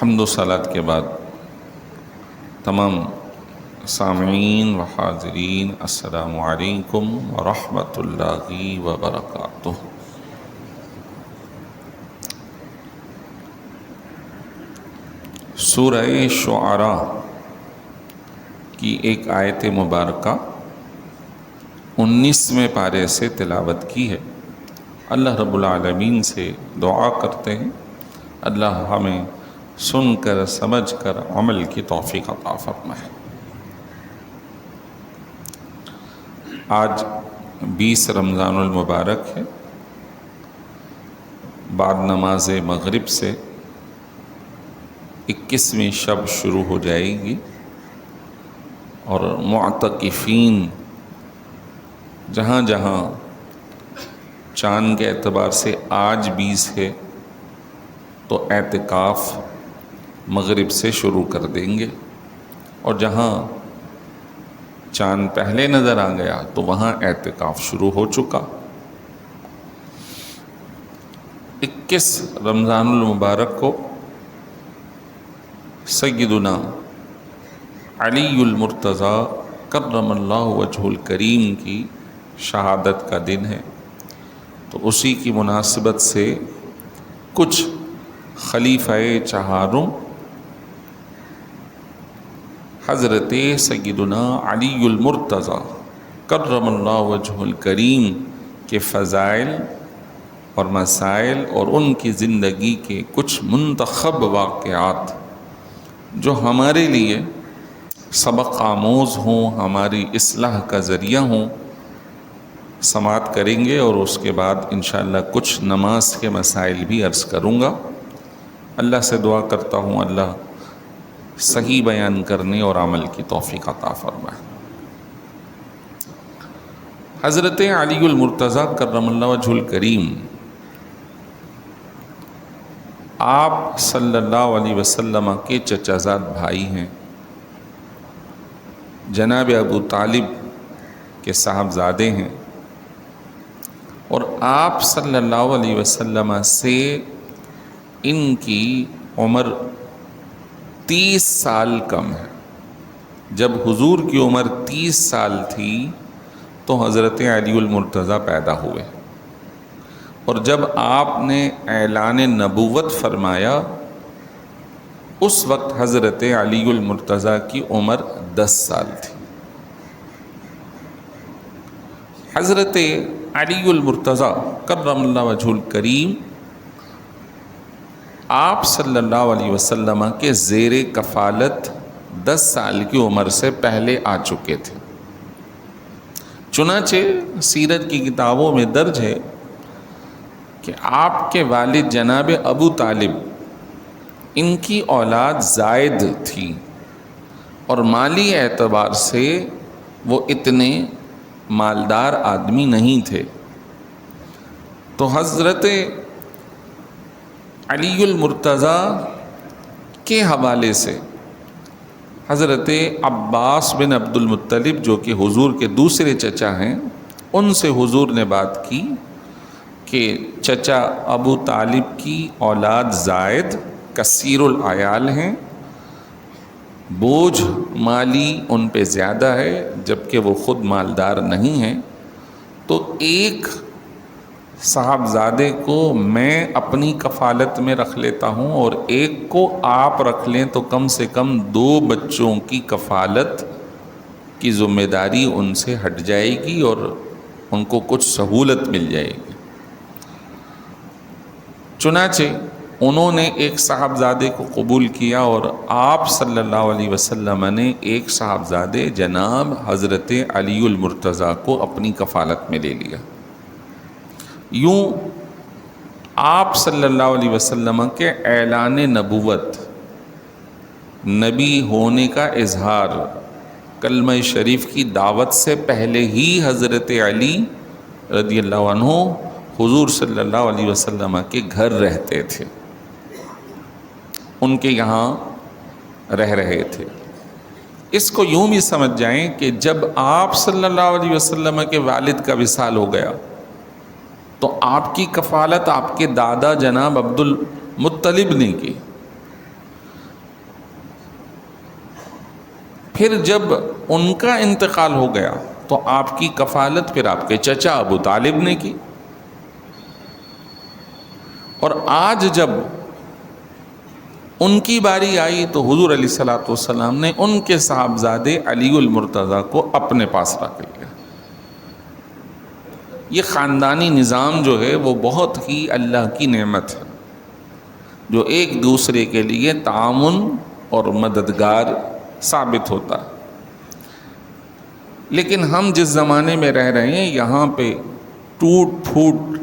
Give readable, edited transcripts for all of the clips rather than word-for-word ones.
حمد و صلات کے بعد تمام سامعین و حاضرین السلام علیکم ورحمۃ اللہ وبرکاتہ۔ سورہ شعراء کی ایک آیت مبارکہ 19ویں پارے سے تلاوت کی ہے۔ اللہ رب العالمین سے دعا کرتے ہیں اللہ ہمیں سن کر سمجھ کر عمل کی توفیق عطا فرمائے۔ آج 20 رمضان المبارک ہے، بعد نماز مغرب سے 21ویں شب شروع ہو جائے گی، اور معتکفین جہاں جہاں چاند کے اعتبار سے آج 20 ہے تو اعتکاف مغرب سے شروع کر دیں گے، اور جہاں چاند پہلے نظر آ گیا تو وہاں اعتکاف شروع ہو چکا۔ 21 رمضان المبارک کو سیدنا علی المرتضیٰ کرم اللہ وجہ الکریم کی شہادت کا دن ہے، تو اسی کی مناسبت سے کچھ خلیفہ چہاروں حضرت سیدنا علی المرتضیٰ کرم اللہ وجہ الکریم کے فضائل اور مسائل اور ان کی زندگی کے کچھ منتخب واقعات جو ہمارے لیے سبق آموز ہوں، ہماری اصلاح کا ذریعہ ہوں، سماعت کریں گے، اور اس کے بعد انشاءاللہ کچھ نماز کے مسائل بھی عرض کروں گا۔ اللہ سے دعا کرتا ہوں اللہ صحیح بیان کرنے اور عمل کی توفیق عطا فرمائے۔ حضرت علی المرتضیٰ کرم اللہ وجہ الکریم آپ صلی اللہ علیہ وسلم کے چچا زاد بھائی ہیں، جناب ابو طالب کے صاحبزادے ہیں، اور آپ صلی اللہ علیہ وسلم سے ان کی عمر 30 سال کم ہے۔ جب حضور کی عمر 30 سال تھی تو حضرت علی المرتضیٰ پیدا ہوئے، اور جب آپ نے اعلان نبوت فرمایا اس وقت حضرت علی المرتضیٰ کی عمر 10 سال تھی۔ حضرت علی المرتضیٰ کرم اللہ وجہ الکریم آپ صلی اللہ علیہ وسلم کے زیر کفالت 10 سال کی عمر سے پہلے آ چکے تھے۔ چنانچہ سیرت کی کتابوں میں درج ہے کہ آپ کے والد جناب ابو طالب ان کی اولاد زائد تھی، اور مالی اعتبار سے وہ اتنے مالدار آدمی نہیں تھے، تو حضرت علی المرتضیٰ کے حوالے سے حضرت عباس بن عبد المطلب جو کہ حضور کے دوسرے چچا ہیں، ان سے حضور نے بات کی کہ چچا ابو طالب کی اولاد زائد کثیر العیال ہیں، بوجھ مالی ان پہ زیادہ ہے جبکہ وہ خود مالدار نہیں ہیں، تو ایک صاحبزادے کو میں اپنی کفالت میں رکھ لیتا ہوں اور ایک کو آپ رکھ لیں تو کم سے کم 2 بچوں کی کفالت کی ذمہ داری ان سے ہٹ جائے گی اور ان کو کچھ سہولت مل جائے گی۔ چنانچہ انہوں نے ایک صاحبزادے کو قبول کیا، اور آپ صلی اللہ علیہ وسلم نے ایک صاحبزادے جناب حضرت علی المرتضیٰ کو اپنی کفالت میں لے لیا۔ یوں آپ صلی اللہ علیہ وسلم کے اعلان نبوت، نبی ہونے کا اظہار، کلمہ شریف کی دعوت سے پہلے ہی حضرت علی رضی اللہ عنہ حضور صلی اللہ علیہ وسلم کے گھر رہتے تھے، ان کے یہاں رہ رہے تھے۔ اس کو یوں بھی سمجھ جائیں کہ جب آپ صلی اللہ علیہ وسلم کے والد کا وصال ہو گیا تو آپ کی کفالت آپ کے دادا جناب عبد المطلب نے کی، پھر جب ان کا انتقال ہو گیا تو آپ کی کفالت پھر آپ کے چچا ابو طالب نے کی، اور آج جب ان کی باری آئی تو حضور علیہ الصلوۃ والسلام نے ان کے صاحبزادے علی المرتضیٰ کو اپنے پاس رکھ لیا۔ یہ خاندانی نظام جو ہے وہ بہت ہی اللہ کی نعمت ہے، جو ایک دوسرے کے لیے تعاون اور مددگار ثابت ہوتا ہے۔ لیکن ہم جس زمانے میں رہ رہے ہیں یہاں پہ ٹوٹ پھوٹ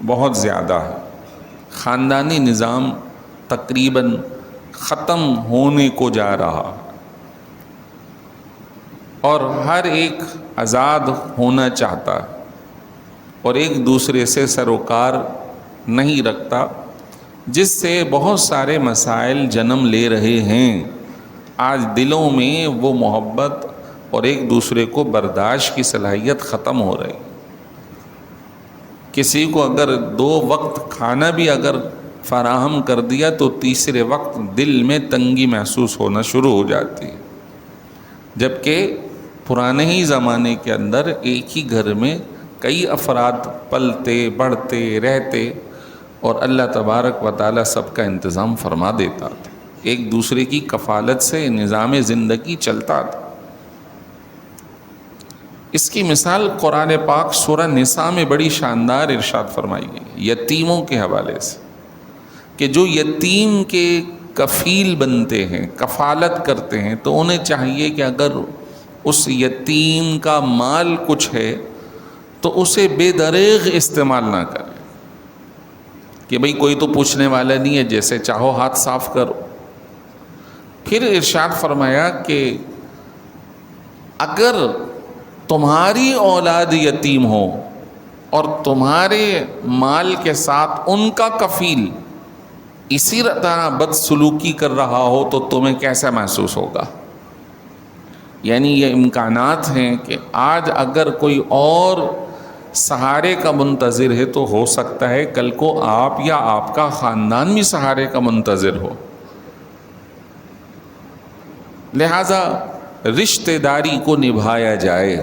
بہت زیادہ ہے، خاندانی نظام تقریباً ختم ہونے کو جا رہا، اور ہر ایک آزاد ہونا چاہتا ہے اور ایک دوسرے سے سروکار نہیں رکھتا، جس سے بہت سارے مسائل جنم لے رہے ہیں۔ آج دلوں میں وہ محبت اور ایک دوسرے کو برداشت کی صلاحیت ختم ہو رہی۔ کسی کو اگر 2 وقت کھانا بھی اگر فراہم کر دیا تو تیسرے وقت دل میں تنگی محسوس ہونا شروع ہو جاتی ہے، جبکہ پرانے ہی زمانے کے اندر ایک ہی گھر میں کئی افراد پلتے بڑھتے رہتے اور اللہ تبارک و تعالیٰ سب کا انتظام فرما دیتا تھا، ایک دوسرے کی کفالت سے نظام زندگی چلتا تھا۔ اس کی مثال قرآن پاک سورہ نساء میں بڑی شاندار ارشاد فرمائی گئی یتیموں کے حوالے سے، کہ جو یتیم کے کفیل بنتے ہیں، کفالت کرتے ہیں، تو انہیں چاہیے کہ اگر اس یتیم کا مال کچھ ہے تو اسے بے دریغ استعمال نہ کرے، کہ بھئی کوئی تو پوچھنے والا نہیں ہے، جیسے چاہو ہاتھ صاف کرو۔ پھر ارشاد فرمایا کہ اگر تمہاری اولاد یتیم ہو اور تمہارے مال کے ساتھ ان کا کفیل اسی طرح بدسلوکی کر رہا ہو تو تمہیں کیسا محسوس ہوگا؟ یعنی یہ امکانات ہیں کہ آج اگر کوئی اور سہارے کا منتظر ہے تو ہو سکتا ہے کل کو آپ یا آپ کا خاندان بھی سہارے کا منتظر ہو۔ لہذا رشتہ داری کو نبھایا جائے۔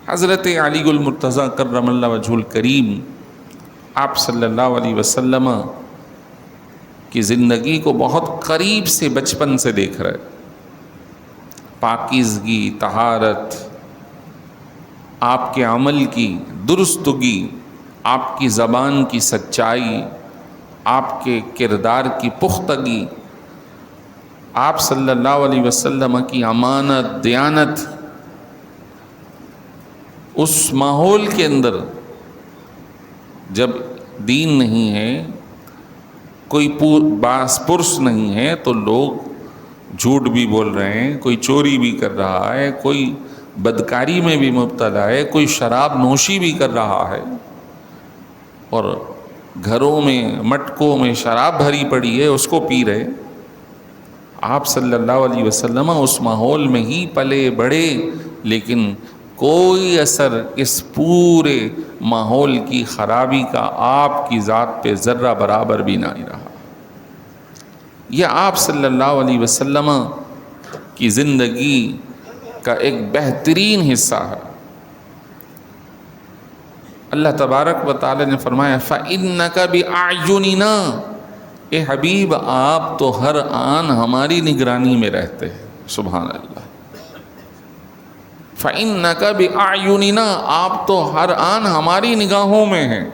حضرت علی المرتضیٰ کرم اللہ وجہ الکریم آپ صلی اللہ علیہ وسلم کی زندگی کو بہت قریب سے بچپن سے دیکھ رہے، پاکیزگی، طہارت، آپ کے عمل کی درستگی، آپ کی زبان کی سچائی، آپ کے کردار کی پختگی، آپ صلی اللہ علیہ وسلم کی امانت، دیانت، اس ماحول کے اندر جب دین نہیں ہے، کوئی باس پرس نہیں ہے تو لوگ جھوٹ بھی بول رہے ہیں، کوئی چوری بھی کر رہا ہے، کوئی بدکاری میں بھی مبتلا ہے، کوئی شراب نوشی بھی کر رہا ہے، اور گھروں میں مٹکوں میں شراب بھری پڑی ہے اس کو پی رہے۔ آپ صلی اللہ علیہ وسلم اس ماحول میں ہی پلے بڑھے، لیکن کوئی اثر اس پورے ماحول کی خرابی کا آپ کی ذات پہ ذرہ برابر بھی نہیں رہا۔ یہ آپ صلی اللہ علیہ وسلم کی زندگی کا ایک بہترین حصہ ہے۔ اللہ تبارک و تعالی نے فرمایا فَإِنَّكَ بِأَعْيُنِنَا، اے حبیب آپ تو ہر آن ہماری نگرانی میں رہتے ہیں۔ سبحان اللہ۔ فَإِنَّكَ بِأَعْيُنِنَا، آپ تو ہر آن ہماری نگاہوں میں ہیں۔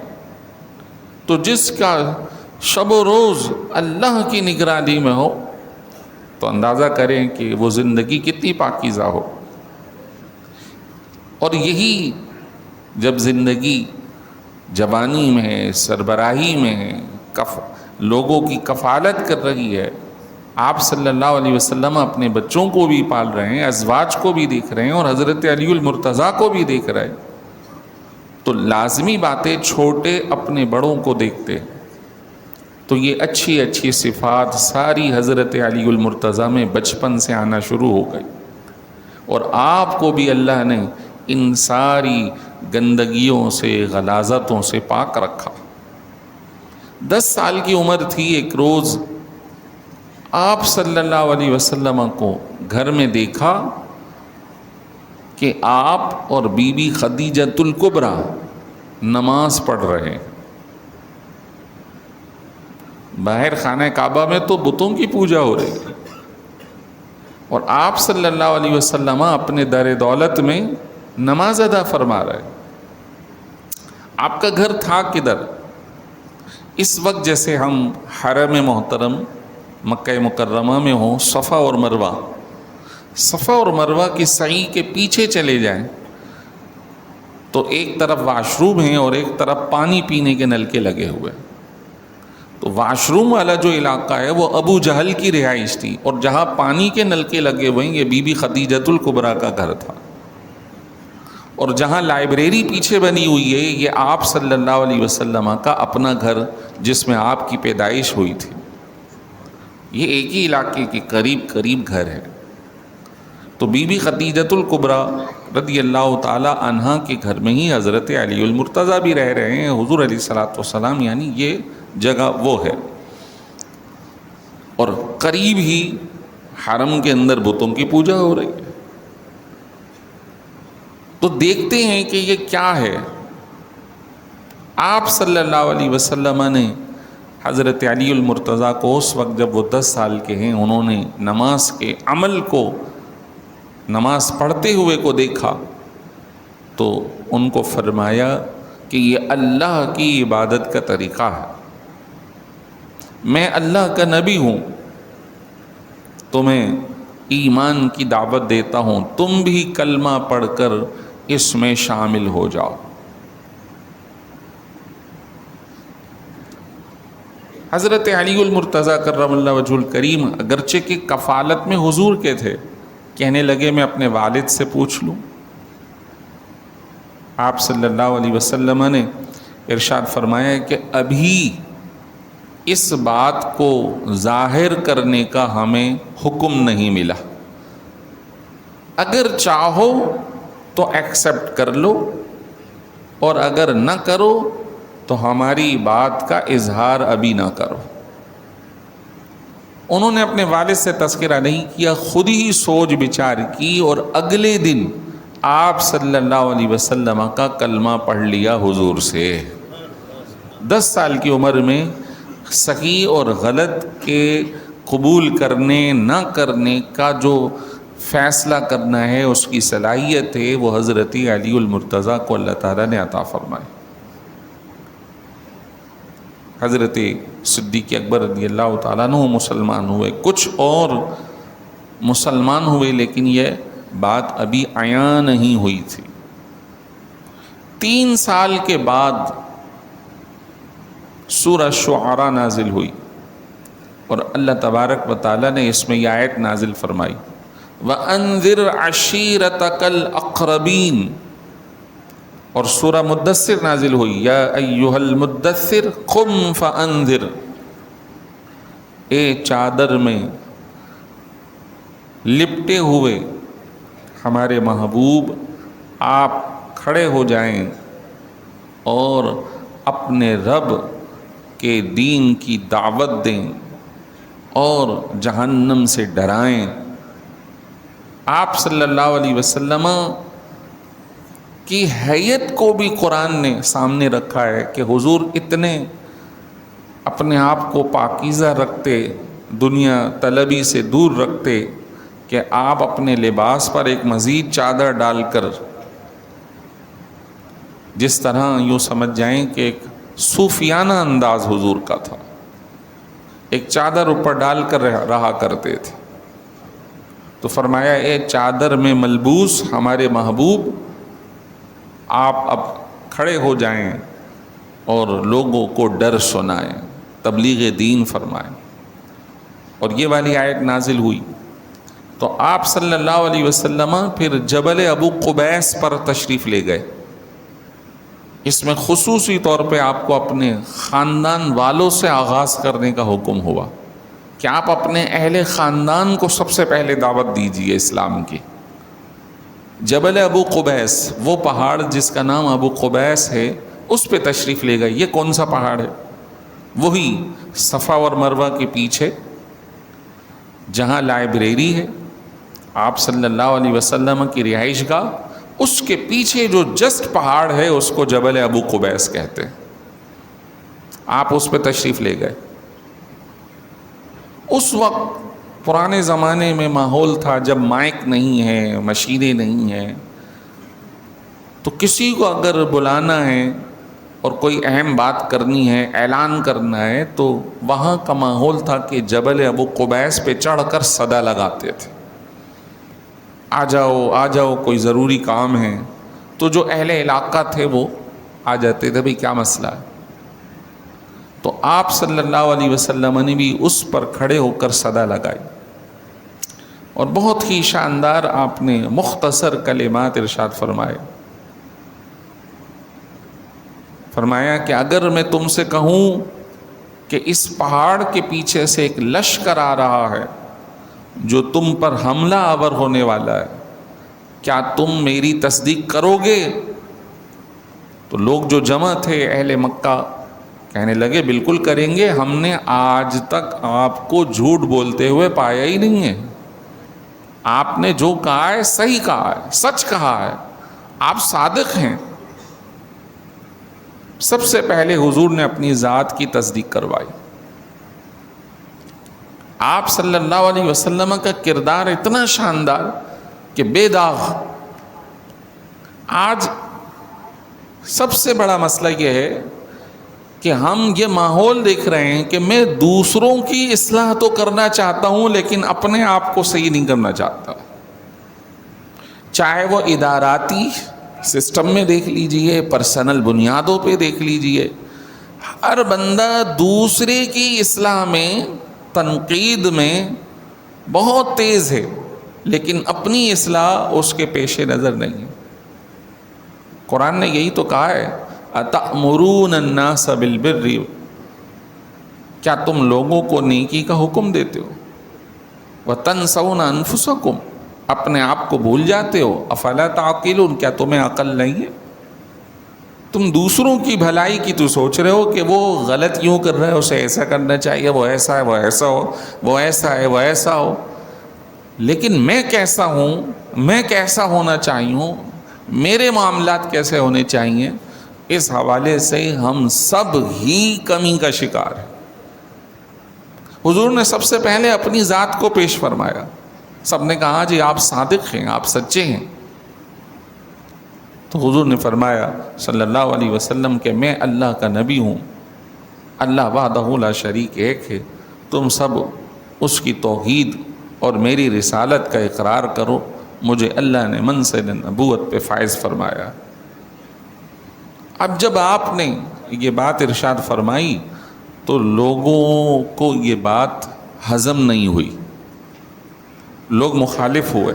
تو جس کا شب و روز اللہ کی نگرانی میں ہو تو اندازہ کریں کہ وہ زندگی کتنی پاکیزہ ہو۔ اور یہی جب زندگی جوانی میں ہے، سربراہی میں ہے، لوگوں کی کفالت کر رہی ہے، آپ صلی اللہ علیہ وسلم اپنے بچوں کو بھی پال رہے ہیں، ازواج کو بھی دیکھ رہے ہیں، اور حضرت علی المرتضیٰ کو بھی دیکھ رہے ہیں، تو لازمی باتیں چھوٹے اپنے بڑوں کو دیکھتے ہیں۔ تو یہ اچھی اچھی صفات ساری حضرت علی المرتضیٰ میں بچپن سے آنا شروع ہو گئی، اور آپ کو بھی اللہ نے ان ساری گندگیوں سے، غلاظتوں سے پاک رکھا۔ 10 سال کی عمر تھی، ایک روز آپ صلی اللہ علیہ وسلم کو گھر میں دیکھا کہ آپ اور بی بی خدیجۃ الکبریٰ نماز پڑھ رہے. باہر خانہ کعبہ میں تو بتوں کی پوجا ہو رہی ہے، اور آپ صلی اللہ علیہ وسلم اپنے در دولت میں نماز ادا فرما رہے. آپ کا گھر تھا کدھر؟ اس وقت جیسے ہم حرم محترم مکہ مکرمہ میں ہوں، صفا اور مروہ کی سعی کے پیچھے چلے جائیں تو ایک طرف واش روم ہیں اور ایک طرف پانی پینے کے نلکے لگے ہوئے. تو واش روم والا جو علاقہ ہے وہ ابو جہل کی رہائش تھی، اور جہاں پانی کے نلکے لگے ہوئے ہیں یہ بی بی خدیجۃ الکبریٰ کا گھر تھا. اور جہاں لائبریری پیچھے بنی ہوئی ہے یہ آپ صلی اللہ علیہ وسلم کا اپنا گھر جس میں آپ کی پیدائش ہوئی تھی. یہ ایک ہی علاقے کے قریب گھر ہے. تو بی بی خدیجۃ الکبریٰ رضی اللہ تعالی عنہا کے گھر میں ہی حضرت علی المرتضیٰ بھی رہ رہے ہیں، حضور علیہ الصلوۃ والسلام، یعنی یہ جگہ وہ ہے. اور قریب ہی حرم کے اندر بتوں کی پوجا ہو رہی ہے. تو دیکھتے ہیں کہ یہ کیا ہے. آپ صلی اللہ علیہ وسلم نے حضرت علی المرتضیٰ کو اس وقت جب وہ 10 سال کے ہیں انہوں نے نماز کے عمل کو، نماز پڑھتے ہوئے کو دیکھا تو ان کو فرمایا کہ یہ اللہ کی عبادت کا طریقہ ہے. میں اللہ کا نبی ہوں، تمہیں ایمان کی دعوت دیتا ہوں، تم بھی کلمہ پڑھ کر اس میں شامل ہو جاؤ. حضرت علی المرتضیٰ کرم اللہ وجہ الکریم اگرچہ کہ کفالت میں حضور کے تھے، کہنے لگے میں اپنے والد سے پوچھ لوں. آپ صلی اللہ علیہ وسلم نے ارشاد فرمایا کہ ابھی اس بات کو ظاہر کرنے کا ہمیں حکم نہیں ملا، اگر چاہو تو ایکسیپٹ کر لو اور اگر نہ کرو تو ہماری بات کا اظہار ابھی نہ کرو. انہوں نے اپنے والد سے تذکرہ نہیں کیا، خود ہی سوچ بچار کی اور اگلے دن آپ صلی اللہ علیہ وسلم کا کلمہ پڑھ لیا حضور سے. 10 سال کی عمر میں صحیح اور غلط کے قبول کرنے نہ کرنے کا جو فیصلہ کرنا ہے اس کی صلاحیت ہے وہ حضرت علی المرتضیٰ کو اللہ تعالیٰ نے عطا فرمائی. حضرت صدیق اکبر رضی اللہ تعالیٰ عنہ مسلمان ہوئے، کچھ اور مسلمان ہوئے لیکن یہ بات ابھی عیاں نہیں ہوئی تھی. 3 سال کے بعد سورہ شعراء نازل ہوئی اور اللہ تبارک و تعالیٰ نے اس میں یہ آیت نازل فرمائی وَأَنذِرْ عَشِيرَتَكَ الْأَقْرَبِينَ. اور سورہ مدثر نازل ہوئی یا ایھا المدثر قم فانذر. اے چادر میں لپٹے ہوئے ہمارے محبوب آپ کھڑے ہو جائیں اور اپنے رب کے دین کی دعوت دیں اور جہنم سے ڈرائیں. آپ صلی اللہ علیہ وسلم کی حیت کو بھی قرآن نے سامنے رکھا ہے کہ حضور اتنے اپنے آپ کو پاکیزہ رکھتے، دنیا طلبی سے دور رکھتے کہ آپ اپنے لباس پر ایک مزید چادر ڈال کر، جس طرح یوں سمجھ جائیں کہ ایک صوفیانہ انداز حضور کا تھا، ایک چادر اوپر ڈال کر رہا کرتے تھے. تو فرمایا اے چادر میں ملبوس ہمارے محبوب آپ اب کھڑے ہو جائیں اور لوگوں کو ڈر سنائیں، تبلیغ دین فرمائیں. اور یہ والی آیت نازل ہوئی تو آپ صلی اللہ علیہ وسلم پھر جبل ابو قبیس پر تشریف لے گئے. اس میں خصوصی طور پہ آپ کو اپنے خاندان والوں سے آغاز کرنے کا حکم ہوا کہ آپ اپنے اہل خاندان کو سب سے پہلے دعوت دیجیے اسلام کی. جبل ابو قبیس، وہ پہاڑ جس کا نام ابو قبیس ہے، اس پہ تشریف لے گئے. یہ کون سا پہاڑ ہے؟ وہی صفا اور مروہ کے پیچھے جہاں لائبریری ہے آپ صلی اللہ علیہ وسلم کی رہائش گاہ، اس کے پیچھے جو جسٹ پہاڑ ہے اس کو جبل ابو قبیس کہتے ہیں. آپ اس پہ تشریف لے گئے. اس وقت پرانے زمانے میں ماحول تھا جب مائک نہیں ہے، مشینیں نہیں ہیں، تو کسی کو اگر بلانا ہے اور کوئی اہم بات کرنی ہے، اعلان کرنا ہے، تو وہاں کا ماحول تھا کہ جبل ابو قبیس پہ چڑھ کر صدا لگاتے تھے، آ جاؤ آ جاؤ کوئی ضروری کام ہے. تو جو اہل علاقہ تھے وہ آ جاتے تھے، بھئی کیا مسئلہ ہے. تو آپ صلی اللہ علیہ وسلم نے بھی اس پر کھڑے ہو کر صدا لگائی، اور بہت ہی شاندار آپ نے مختصر کلمات ارشاد فرمایا کہ اگر میں تم سے کہوں کہ اس پہاڑ کے پیچھے سے ایک لشکر آ رہا ہے جو تم پر حملہ آور ہونے والا ہے، کیا تم میری تصدیق کرو گے؟ تو لوگ جو جمع تھے اہل مکہ کہنے لگے بالکل کریں گے، ہم نے آج تک آپ کو جھوٹ بولتے ہوئے پایا ہی نہیں ہے. آپ نے جو کہا ہے صحیح کہا ہے، سچ کہا ہے، آپ صادق ہیں. سب سے پہلے حضور نے اپنی ذات کی تصدیق کروائی. آپ صلی اللہ علیہ وسلم کا کردار اتنا شاندار کہ بے داغ. آج سب سے بڑا مسئلہ یہ ہے کہ ہم یہ ماحول دیکھ رہے ہیں کہ میں دوسروں کی اصلاح تو کرنا چاہتا ہوں لیکن اپنے آپ کو صحیح نہیں کرنا چاہتا. چاہے وہ اداراتی سسٹم میں دیکھ لیجئے، پرسنل بنیادوں پہ دیکھ لیجئے، ہر بندہ دوسرے کی اصلاح میں، تنقید میں بہت تیز ہے لیکن اپنی اصلاح اس کے پیش نظر نہیں ہے. قرآن نے یہی تو کہا ہے اَتَأْمُرُونَ النَّاسَ بِالْبِرِّ، کیا تم لوگوں کو نیکی کا حکم دیتے ہو، وَتَنْسَوْنَ أَنفُسَكُمْ، اپنے آپ کو بھول جاتے ہو، افلا تعقلون، کیا تمہیں عقل نہیں ہے؟ تم دوسروں کی بھلائی کی تو سوچ رہے ہو کہ وہ غلط یوں کر رہا ہے، اسے ایسا کرنا چاہیے، وہ ایسا ہے وہ ایسا ہو، وہ ایسا ہے وہ ایسا ہو، لیکن میں کیسا ہوں، میں کیسا ہونا چاہیے، میرے معاملات کیسے ہونے چاہیے، اس حوالے سے ہم سب ہی کمی کا شکار ہیں. حضور نے سب سے پہلے اپنی ذات کو پیش فرمایا. سب نے کہا جی آپ صادق ہیں، آپ سچے ہیں. تو حضور نے فرمایا صلی اللہ علیہ وسلم کہ میں اللہ کا نبی ہوں، اللہ وحدہ لا شریک ایک ہے، تم سب اس کی توحید اور میری رسالت کا اقرار کرو. مجھے اللہ نے منصب نبوت پہ فائز فرمایا. اب جب آپ نے یہ بات ارشاد فرمائی تو لوگوں کو یہ بات ہضم نہیں ہوئی، لوگ مخالف ہوئے.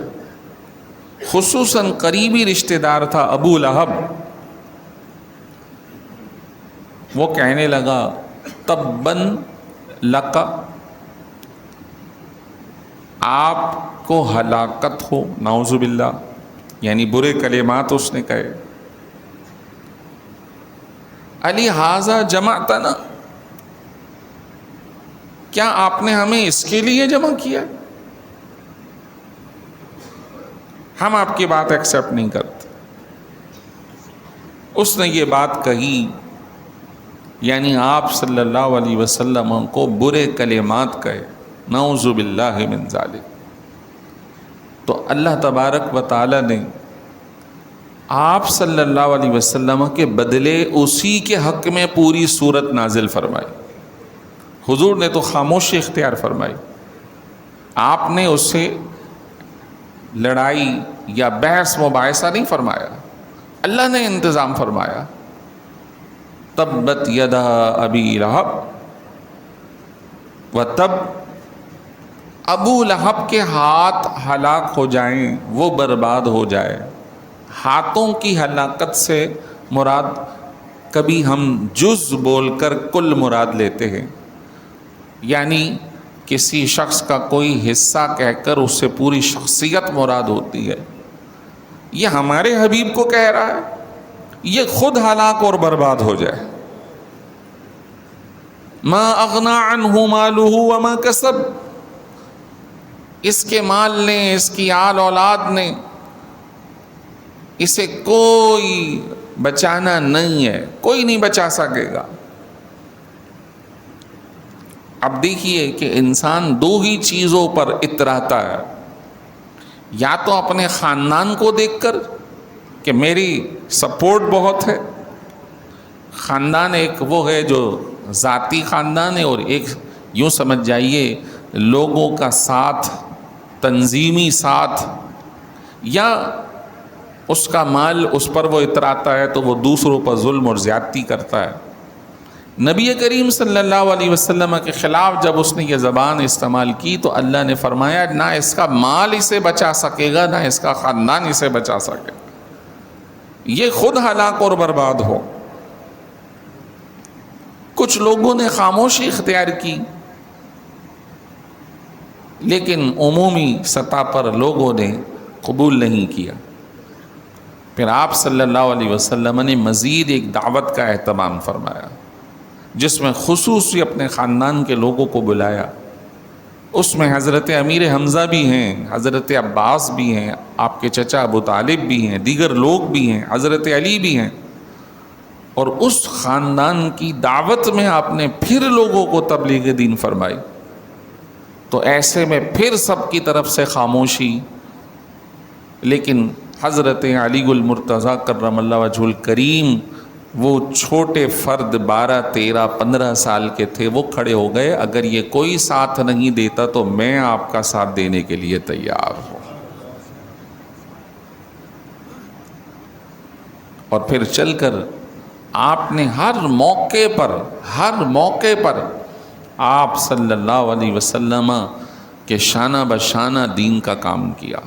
خصوصاً قریبی رشتہ دار تھا ابو لہب، وہ کہنے لگا تباً لک، آپ کو ہلاکت ہو، نعوذ باللہ، یعنی برے کلمات اس نے کہے. علی ھذا جمعتنا، کیا آپ نے ہمیں اس کے لیے جمع کیا؟ ہم آپ کی بات ایکسیپٹ نہیں کرتے. اس نے یہ بات کہی، یعنی آپ صلی اللہ علیہ وسلم کو برے کلمات کہے، نعوذ باللہ من ذالک. تو اللہ تبارک و تعالی نے آپ صلی اللہ علیہ وسلم کے بدلے اسی کے حق میں پوری سورت نازل فرمائی. حضور نے تو خاموشی اختیار فرمائی، آپ نے اس سے لڑائی یا بحث مباحثہ نہیں فرمایا، اللہ نے انتظام فرمایا. تبت یدا ابی لہب و تب، ابو لہب کے ہاتھ ہلاک ہو جائیں، وہ برباد ہو جائے. ہاتھوں کی ہلاکت سے مراد کبھی ہم جز بول کر کل مراد لیتے ہیں، یعنی کسی شخص کا کوئی حصہ کہہ کر اس سے پوری شخصیت مراد ہوتی ہے. یہ ہمارے حبیب کو کہہ رہا ہے، یہ خود ہلاک اور برباد ہو جائے. ما اغنى عنہ مالہ وما کسب، اس کے مال نے، اس کی آل اولاد نے اسے کوئی بچانا نہیں ہے، کوئی نہیں بچا سکے گا۔ اب دیکھیے کہ انسان دو ہی چیزوں پر اتراتا ہے، یا تو اپنے خاندان کو دیکھ کر کہ میری سپورٹ بہت ہے، خاندان ایک وہ ہے جو ذاتی خاندان ہے، اور ایک یوں سمجھ جائیے لوگوں کا ساتھ، تنظیمی ساتھ، یا اس کا مال اس پر وہ اتراتا ہے تو وہ دوسروں پر ظلم اور زیادتی کرتا ہے۔ نبی کریم صلی اللہ علیہ وسلم کے خلاف جب اس نے یہ زبان استعمال کی تو اللہ نے فرمایا نہ اس کا مال اسے بچا سکے گا، نہ اس کا خاندان اسے بچا سکے گا، یہ خود ہلاک اور برباد ہو۔ کچھ لوگوں نے خاموشی اختیار کی، لیکن عمومی سطح پر لوگوں نے قبول نہیں کیا۔ پھر آپ صلی اللہ علیہ وسلم نے مزید ایک دعوت کا اہتمام فرمایا، جس میں خصوصی اپنے خاندان کے لوگوں کو بلایا۔ اس میں حضرت امیر حمزہ بھی ہیں، حضرت عباس بھی ہیں، آپ کے چچا ابو طالب بھی ہیں، دیگر لوگ بھی ہیں، حضرت علی بھی ہیں، اور اس خاندان کی دعوت میں آپ نے پھر لوگوں کو تبلیغ دین فرمائی۔ تو ایسے میں پھر سب کی طرف سے خاموشی، لیکن حضرت علی المرتضیٰ کرم اللہ وجہ الکریم، وہ چھوٹے فرد 12 13 15 سال کے تھے، وہ کھڑے ہو گئے، اگر یہ کوئی ساتھ نہیں دیتا تو میں آپ کا ساتھ دینے کے لیے تیار ہوں۔ اور پھر چل کر آپ نے ہر موقع پر آپ صلی اللہ علیہ وسلم کے شانہ بشانہ دین کا کام کیا،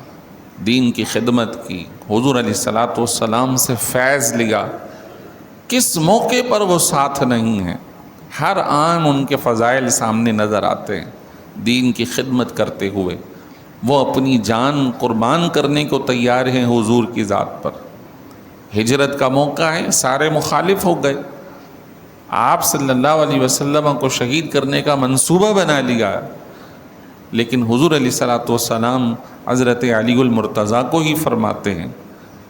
دین کی خدمت کی، حضور علیہ الصلوۃ والسلام سے فیض لیا۔ کس موقع پر وہ ساتھ نہیں ہیں؟ ہر آن ان کے فضائل سامنے نظر آتے ہیں، دین کی خدمت کرتے ہوئے وہ اپنی جان قربان کرنے کو تیار ہیں حضور کی ذات پر۔ ہجرت کا موقع ہے، سارے مخالف ہو گئے، آپ صلی اللہ علیہ وسلم کو شہید کرنے کا منصوبہ بنا لیا، لیکن حضور علیہ الصلوۃ والسلام حضرت علی المرتضیٰ کو ہی فرماتے ہیں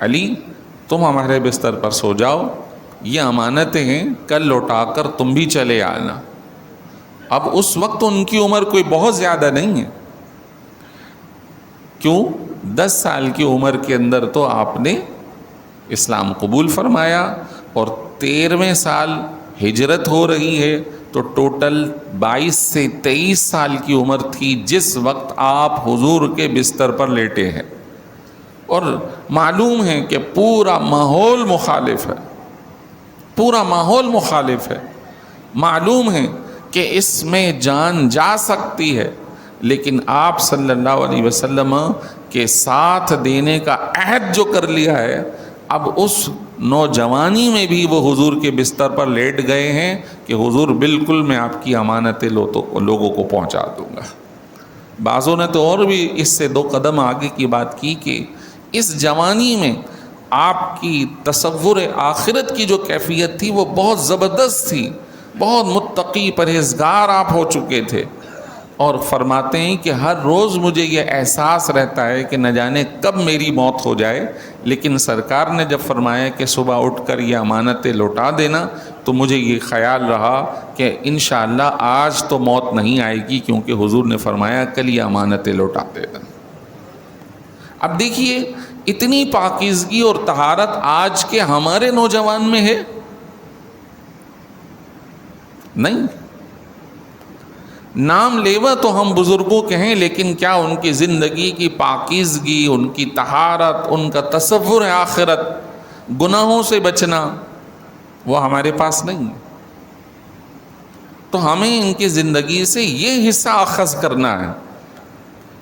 علی تم ہمارے بستر پر سو جاؤ، یہ امانتیں ہیں، کل لوٹا کر تم بھی چلے آنا۔ اب اس وقت ان کی عمر کوئی بہت زیادہ نہیں ہے، کیوں 10 سال کی عمر کے اندر تو آپ نے اسلام قبول فرمایا، اور 13ویں سال ہجرت ہو رہی ہے، تو ٹوٹل 22 سے 23 سال کی عمر تھی جس وقت آپ حضور کے بستر پر لیٹے ہیں، اور معلوم ہے کہ پورا ماحول مخالف ہے، پورا ماحول مخالف ہے، معلوم ہے کہ اس میں جان جا سکتی ہے، لیکن آپ صلی اللہ علیہ وسلم کے ساتھ دینے کا عہد جو کر لیا ہے، اب اس نوجوانی میں بھی وہ حضور کے بستر پر لیٹ گئے ہیں کہ حضور بالکل میں آپ کی امانتیں لوگوں کو پہنچا دوں گا۔ بعضوں نے تو اور بھی اس سے 2 قدم آگے کی بات کی کہ اس جوانی میں آپ کی تصور آخرت کی جو کیفیت تھی وہ بہت زبردست تھی، بہت متقی پرہیزگار آپ ہو چکے تھے، اور فرماتے ہیں کہ ہر روز مجھے یہ احساس رہتا ہے کہ نہ جانے کب میری موت ہو جائے، لیکن سرکار نے جب فرمایا کہ صبح اٹھ کر یہ امانتیں لوٹا دینا تو مجھے یہ خیال رہا کہ انشاءاللہ آج تو موت نہیں آئے گی، کیونکہ حضور نے فرمایا کل یہ امانتیں لوٹا دینا۔ اب دیکھیے اتنی پاکیزگی اور طہارت آج کے ہمارے نوجوان میں ہے نہیں؟ نام لیوا تو ہم بزرگوں کے ہیں، لیکن کیا ان کی زندگی کی پاکیزگی، ان کی طہارت، ان کا تصور آخرت، گناہوں سے بچنا، وہ ہمارے پاس نہیں ہے۔ تو ہمیں ان کی زندگی سے یہ حصہ اخذ کرنا ہے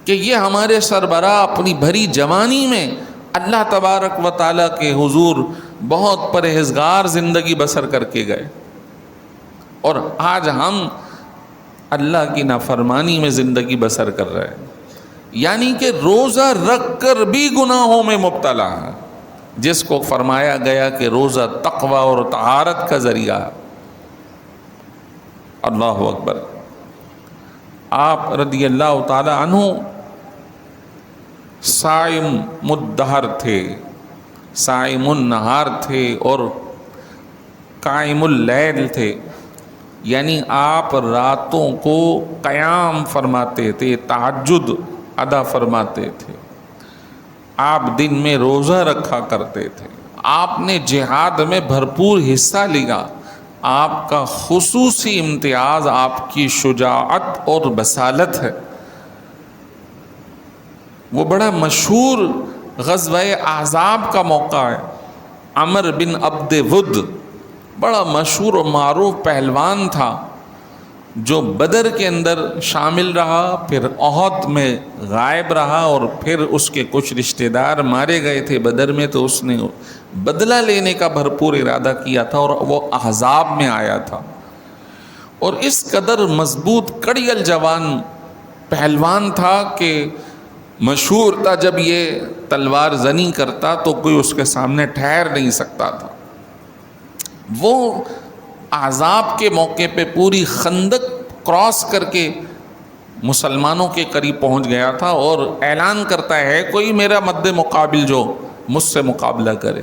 کہ یہ ہمارے سربراہ اپنی بھری جوانی میں اللہ تبارک و تعالیٰ کے حضور بہت پرہیزگار زندگی بسر کر کے گئے، اور آج ہم اللہ کی نافرمانی میں زندگی بسر کر رہے ہیں، یعنی کہ روزہ رکھ کر بھی گناہوں میں مبتلا ہے، جس کو فرمایا گیا کہ روزہ تقوی اور طہارت کا ذریعہ ہے۔ اللہ اکبر۔ آپ رضی اللہ تعالی عنہ صائم مدہر تھے، صائم النہار تھے اور قائم اللیل تھے، یعنی آپ راتوں کو قیام فرماتے تھے، تہجد ادا فرماتے تھے، آپ دن میں روزہ رکھا کرتے تھے، آپ نے جہاد میں بھرپور حصہ لیا، آپ کا خصوصی امتیاز آپ کی شجاعت اور بصالت ہے۔ وہ بڑا مشہور غزوہ احزاب کا موقع ہے۔ عمر بن عبد ود بڑا مشہور و معروف پہلوان تھا، جو بدر کے اندر شامل رہا، پھر احد میں غائب رہا، اور پھر اس کے کچھ رشتہ دار مارے گئے تھے بدر میں، تو اس نے بدلہ لینے کا بھرپور ارادہ کیا تھا اور وہ احزاب میں آیا تھا، اور اس قدر مضبوط کڑیل جوان پہلوان تھا کہ مشہور تھا جب یہ تلوار زنی کرتا تو کوئی اس کے سامنے ٹھہر نہیں سکتا تھا۔ وہ احزاب کے موقع پہ پوری خندق کراس کر کے مسلمانوں کے قریب پہنچ گیا تھا اور اعلان کرتا ہے کوئی میرا مد مقابل جو مجھ سے مقابلہ کرے۔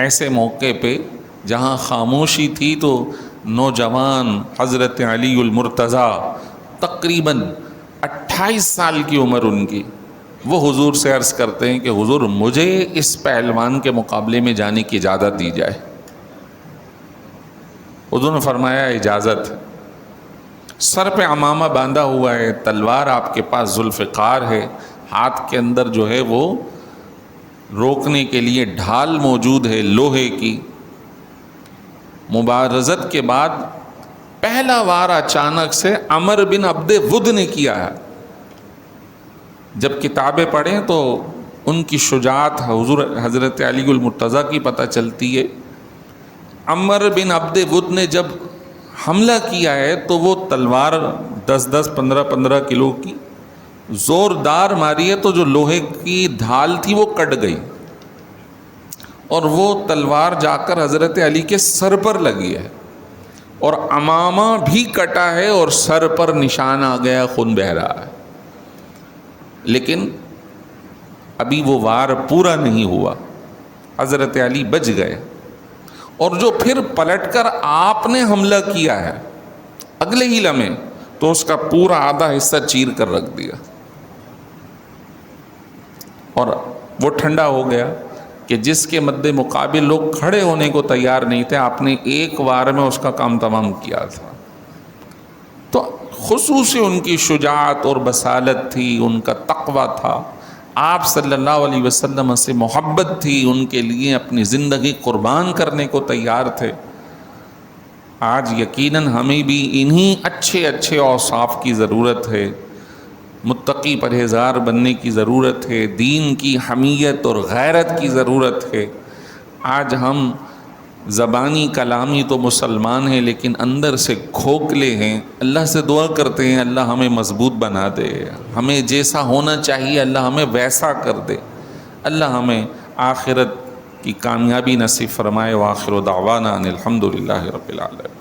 ایسے موقع پہ جہاں خاموشی تھی تو نوجوان حضرت علی المرتضیٰ، تقریباً 28 سال کی عمر ان کی، وہ حضور سے عرض کرتے ہیں کہ حضور مجھے اس پہلوان کے مقابلے میں جانے کی اجازت دی جائے۔ حضور نے فرمایا اجازت۔ سر پہ عمامہ باندھا ہوا ہے، تلوار آپ کے پاس ذوالفقار ہے، ہاتھ کے اندر جو ہے وہ روکنے کے لیے ڈھال موجود ہے لوہے کی۔ مبارزت کے بعد پہلا وار اچانک سے عمر بن عبد ود نے کیا ہے۔ جب کتابیں پڑھیں تو ان کی شجاعت حضور حضرت علی المرتضیٰ کی پتہ چلتی ہے۔ عمر بن عبد ود نے جب حملہ کیا ہے تو وہ تلوار 10 15 کلو کی زوردار ماری ہے، تو جو لوہے کی ڈھال تھی وہ کٹ گئی اور وہ تلوار جا کر حضرت علی کے سر پر لگی ہے، اور عمامہ بھی کٹا ہے اور سر پر نشان آ گیا، خون بہہ رہا ہے۔ لیکن ابھی وہ وار پورا نہیں ہوا، حضرت علی بچ گئے، اور جو پھر پلٹ کر آپ نے حملہ کیا ہے اگلے ہی لمحے تو اس کا پورا آدھا حصہ چیر کر رکھ دیا، اور وہ ٹھنڈا ہو گیا کہ جس کے مد مقابل لوگ کھڑے ہونے کو تیار نہیں تھے، آپ نے ایک وار میں اس کا کام تمام کیا تھا۔ تو خصوصی ان کی شجاعت اور بصالت تھی، ان کا تقوی تھا، آپ صلی اللہ علیہ وسلم سے محبت تھی، ان کے لیے اپنی زندگی قربان کرنے کو تیار تھے۔ آج یقیناً ہمیں بھی انہی اچھے اوصاف کی ضرورت ہے، متقی پرہیزگار بننے کی ضرورت ہے، دین کی حمیت اور غیرت کی ضرورت ہے۔ آج ہم زبانی کلامی تو مسلمان ہیں لیکن اندر سے کھوکھلے ہیں۔ اللہ سے دعا کرتے ہیں اللہ ہمیں مضبوط بنا دے، ہمیں جیسا ہونا چاہیے اللہ ہمیں ویسا کر دے، اللہ ہمیں آخرت کی کامیابی نصیب فرمائے۔ وآخر دعوانا ان الحمد للہ رب العالمین۔